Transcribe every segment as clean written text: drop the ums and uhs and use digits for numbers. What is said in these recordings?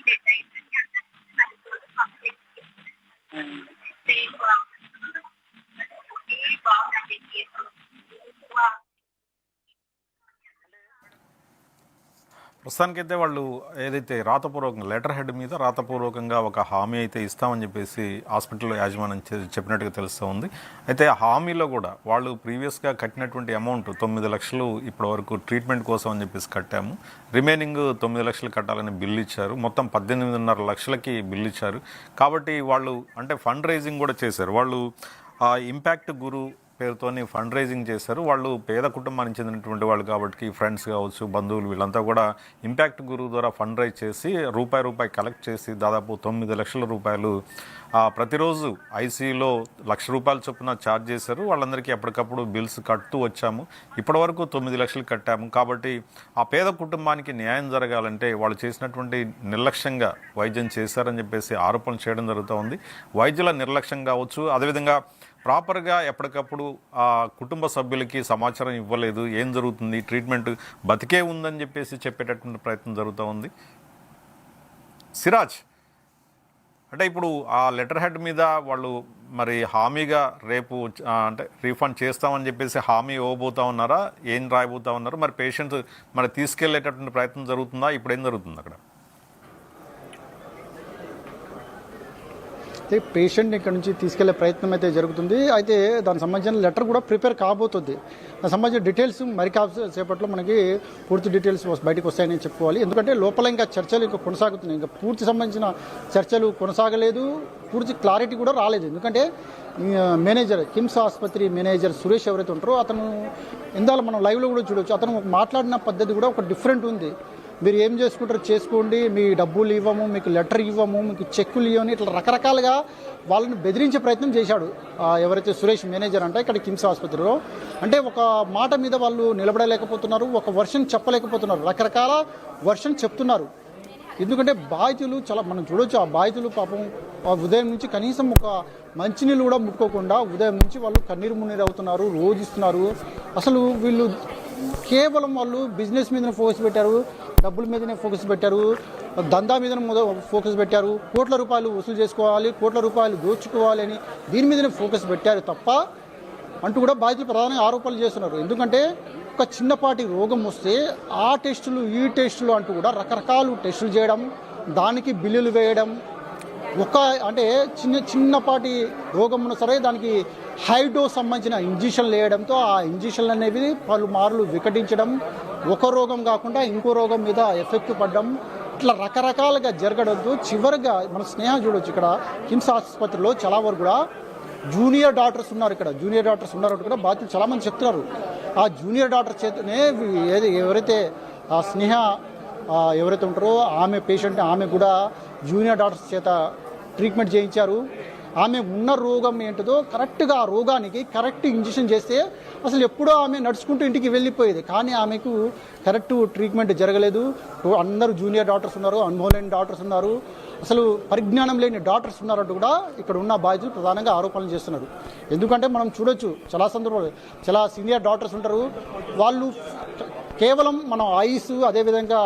Death అయిందని అన్నారు. అది కూడా కంప్లీట్ బాగుందండి కేసు. ప్రస్తుతానికైతే వాళ్ళు ఏదైతే రాతపూర్వకంగా లెటర్ హెడ్ మీద రాతపూర్వకంగా ఒక హామీ అయితే ఇస్తామని చెప్పేసి హాస్పిటల్లో యాజమాన్యం చెప్పినట్టుగా తెలుస్తూ ఉంది. అయితే ఆ హామీలో కూడా వాళ్ళు ప్రీవియస్గా కట్టినటువంటి అమౌంట్ 9 లక్షలు ఇప్పటి వరకు ట్రీట్మెంట్ కోసం అని చెప్పేసి కట్టాము, రిమైనింగ్ 9 లక్షలు కట్టాలని బిల్లు ఇచ్చారు, మొత్తం 18.5 లక్షలకి బిల్లు ఇచ్చారు. కాబట్టి వాళ్ళు అంటే ఫండ్ రైజింగ్ కూడా చేశారు. వాళ్ళు ఇంపాక్ట్ గురు పేరుతోని ఫండ్ రైజింగ్ చేశారు. వాళ్ళు పేద కుటుంబానికి చెందినటువంటి వాళ్ళు కాబట్టి ఫ్రెండ్స్ కావచ్చు, బంధువులు వీళ్ళంతా కూడా ఇంపాక్ట్ గురువు ద్వారా ఫండ్ రైజ్ చేసి రూపాయి కలెక్ట్ చేసి దాదాపు 9 లక్షల రూపాయలు ప్రతిరోజు ఐసీయూలో ₹1,00,000 చొప్పున ఛార్జ్ చేశారు. వాళ్ళందరికీ ఎప్పటికప్పుడు బిల్స్ కడుతూ వచ్చాము. ఇప్పటివరకు 9 లక్షలు కట్టాము. కాబట్టి ఆ పేద కుటుంబానికి న్యాయం జరగాలంటే వాళ్ళు చేసినటువంటి నిర్లక్ష్యంగా వైద్యం చేశారని చెప్పేసి ఆరోపణలు చేయడం జరుగుతూ ఉంది. వైద్యుల నిర్లక్ష్యం కావచ్చు, అదేవిధంగా ప్రాపర్గా ఎప్పటికప్పుడు ఆ కుటుంబ సభ్యులకి సమాచారం ఇవ్వలేదు, ఏం జరుగుతుంది, ట్రీట్మెంట్ బతికే ఉందని చెప్పేసి చెప్పేటటువంటి ప్రయత్నం జరుగుతూ ఉంది. సిరాజ్, అంటే ఇప్పుడు ఆ లెటర్ హెడ్ మీద వాళ్ళు మరి హామీగా రేపు అంటే రీఫండ్ చేస్తామని చెప్పేసి హామీ ఇవ్వబోతా ఉన్నారా, ఏం రాయబోతా ఉన్నారు, మరి పేషెంట్ మరి తీసుకెళ్లేటటువంటి ప్రయత్నం జరుగుతుందా, ఇప్పుడు ఏం జరుగుతుంది అక్కడ? అయితే పేషెంట్ని ఇక్కడ నుంచి తీసుకెళ్లే ప్రయత్నం అయితే జరుగుతుంది. అయితే దానికి సంబంధించిన లెటర్ కూడా ప్రిపేర్ కాబోతుంది. దానికి సంబంధించిన డీటెయిల్స్ మరి కాసేపట్లో మనకి పూర్తి డీటెయిల్స్ బయటకు వస్తాయని చెప్పుకోవాలి. ఎందుకంటే లోపల ఇంకా చర్చలు ఇంకా కొనసాగుతున్నాయి. ఇంకా పూర్తి సంబంధించిన చర్చలు కొనసాగలేదు, పూర్తి క్లారిటీ కూడా రాలేదు. ఎందుకంటే మేనేజర్, కిమ్స్ ఆసుపత్రి మేనేజర్ సురేష్ ఎవరైతే ఉంటారో అతను ఇందాక మనం లైవ్లో కూడా చూడవచ్చు, అతను మాట్లాడిన పద్ధతి కూడా ఒక డిఫరెంట్ ఉంది. మీరు ఏం చేసుకుంటారో చేసుకోండి, మీ డబ్బులు ఇవ్వము, మీకు లెటర్ ఇవ్వము, మీకు చెక్కులు ఇవ్వని, ఇట్లా రకరకాలుగా వాళ్ళని బెదిరించే ప్రయత్నం చేశాడు ఎవరైతే సురేష్ మేనేజర్ అంటే ఇక్కడ కిమ్స్ ఆసుపత్రిలో. అంటే ఒక మాట మీద వాళ్ళు నిలబడలేకపోతున్నారు, ఒక వర్షన్ చెప్పలేకపోతున్నారు, రకరకాల వర్షన్ చెప్తున్నారు. ఎందుకంటే బాధితులు చాలా మనం చూడవచ్చు, ఆ బాధితులు పాపం ఉదయం నుంచి కనీసం ఒక మంచినీళ్ళు కూడా ముట్టుకోకుండా ఉదయం నుంచి వాళ్ళు కన్నీరు మున్నీరు అవుతున్నారు, రోజిస్తున్నారు. అసలు వీళ్ళు కేవలం వాళ్ళు బిజినెస్ మీదనే ఫోకస్ పెట్టారు, డబ్బుల మీదనే ఫోకస్ పెట్టారు, దందా మీదనే ఫోకస్ పెట్టారు, కోట్ల రూపాయలు వసూలు చేసుకోవాలి, కోట్ల రూపాయలు దోచుకోవాలి అని దీని మీదనే ఫోకస్ పెట్టారు తప్ప అంటూ కూడా బాధితులు ప్రధానంగా ఆరోపణలు చేస్తున్నారు. ఎందుకంటే ఒక చిన్నపాటి రోగం వస్తే ఆ టెస్టులు ఈ టెస్టులు అంటూ కూడా రకరకాల టెస్టులు చేయడం, దానికి బిల్లులు వేయడం, అంటే చిన్నపాటి రోగం ఉన్నా సరే దానికి హై డోస్ సంబంధించిన ఇంజెక్షన్లు వేయడంతో ఆ ఇంజెక్షన్లు అనేవి పలుమార్లు వికటించడం, ఒక రోగం కాకుండా ఇంకో రోగం మీద ఎఫెక్ట్ పడడం, ఇట్లా రకరకాలుగా జరగడంతో చివరిగా మన స్నేహ చూడవచ్చు ఇక్కడ కిమ్స్ ఆసుపత్రిలో చాలా వరకు కూడా జూనియర్ డాక్టర్స్ ఉన్నారు. ఇక్కడ జూనియర్ డాక్టర్స్ ఉన్నారంటూ కూడా బాధ్యత చాలామంది చెప్తున్నారు. ఆ జూనియర్ డాక్టర్ చేతనే ఎవరైతే ఆ స్నేహ ఎవరైతే ఉంటారో ఆమె పేషెంట్, ఆమె కూడా జూనియర్ డాక్టర్స్ చేత ట్రీట్మెంట్ చేయించారు. ఆమె ఉన్న రోగం ఏంటిదో కరెక్ట్గా ఆ రోగానికి కరెక్ట్ ఇంజెక్షన్ చేస్తే అసలు ఎప్పుడో ఆమె నడుచుకుంటూ ఇంటికి వెళ్ళిపోయేది. కానీ ఆమెకు కరెక్ట్ ట్రీట్మెంట్ జరగలేదు. అందరూ జూనియర్ డాక్టర్స్ ఉన్నారు, అనుభవం లేని డాక్టర్స్ ఉన్నారు, అసలు పరిజ్ఞానం లేని డాక్టర్స్ ఉన్నారంటూ కూడా ఇక్కడ ఉన్న బాధ్యతలు ప్రధానంగా ఆరోపణలు చేస్తున్నారు. ఎందుకంటే మనం చూడొచ్చు చాలా సందర్భాలు చాలా సీనియర్ డాక్టర్స్ ఉంటారు, వాళ్ళు కేవలం మనం ఐస్, అదేవిధంగా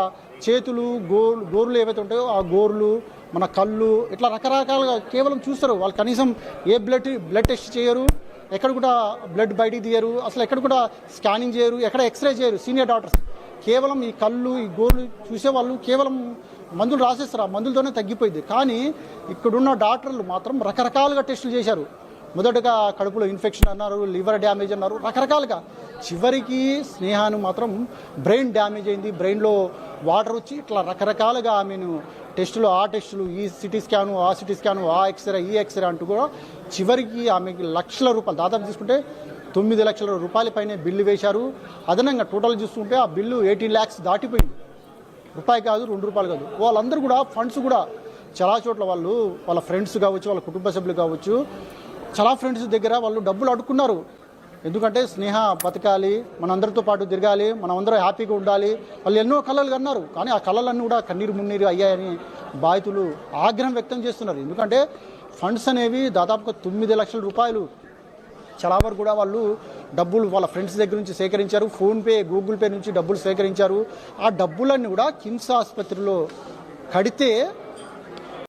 చేతులు, గోర్లు ఏవైతే ఉంటాయో ఆ గోర్లు, మన కళ్ళు, ఇట్లా రకరకాలుగా కేవలం చూస్తారు. వాళ్ళు కనీసం ఏ బ్లడ్ టెస్ట్ చేయరు, ఎక్కడ కూడా బ్లడ్ బయటికి తీయరు, అసలు ఎక్కడ కూడా స్కానింగ్ చేయరు, ఎక్కడ ఎక్స్రే చేయరు సీనియర్ డాక్టర్స్. కేవలం ఈ కళ్ళు, ఈ గోర్లు చూసేవాళ్ళు కేవలం మందులు రాసేస్తారు, ఆ మందులతోనే తగ్గిపోయింది. కానీ ఇక్కడున్న డాక్టర్లు మాత్రం రకరకాలుగా టెస్టులు చేశారు. మొదటగా కడుపులో ఇన్ఫెక్షన్ అన్నారు, లివర్ డ్యామేజ్ అన్నారు, రకరకాలుగా. చివరికి స్నేహాను మాత్రం బ్రెయిన్ డ్యామేజ్ అయింది, బ్రెయిన్లో వాటర్ వచ్చి ఇట్లా రకరకాలుగా ఆమెను టెస్టులు, ఆ టెస్టులు, ఈ సిటీ స్కాను, ఆ సిటీ స్కాను, ఆ ఎక్స్రే, ఈ ఎక్స్రే అంటూ కూడా చివరికి ఆమెకి ₹1,00,000 దాదాపు తీసుకుంటే 9 లక్షల రూపాయల పైనే బిల్లు వేశారు. అదనంగా టోటల్ చూస్తుంటే ఆ బిల్లు 18 lakhs దాటిపోయింది. రూపాయి కాదు, ₹2 కాదు. వాళ్ళందరూ కూడా ఫండ్స్ కూడా చాలా చోట్ల వాళ్ళు వాళ్ళ ఫ్రెండ్స్ కావచ్చు, వాళ్ళ కుటుంబ సభ్యులు కావచ్చు, చాలా ఫ్రెండ్స్ దగ్గర వాళ్ళు డబ్బులు అడుక్కున్నారు. ఎందుకంటే స్నేహ బతకాలి, మనందరితో పాటు తిరగాలి, మనమందరం హ్యాపీగా ఉండాలి, వాళ్ళు ఎన్నో కళలు కన్నారు. కానీ ఆ కళలన్నీ కూడా కన్నీరు మున్నీరు అయ్యాయని బాధితులు ఆగ్రహం వ్యక్తం చేస్తున్నారు. ఎందుకంటే ఫండ్స్ అనేవి దాదాపుగా 9 లక్షల రూపాయలు చాలా వరకు కూడా వాళ్ళు డబ్బులు వాళ్ళ ఫ్రెండ్స్ దగ్గర నుంచి సేకరించారు, ఫోన్పే, గూగుల్ పే నుంచి డబ్బులు సేకరించారు. ఆ డబ్బులన్నీ కూడా కిమ్స్ ఆసుపత్రిలో కడితే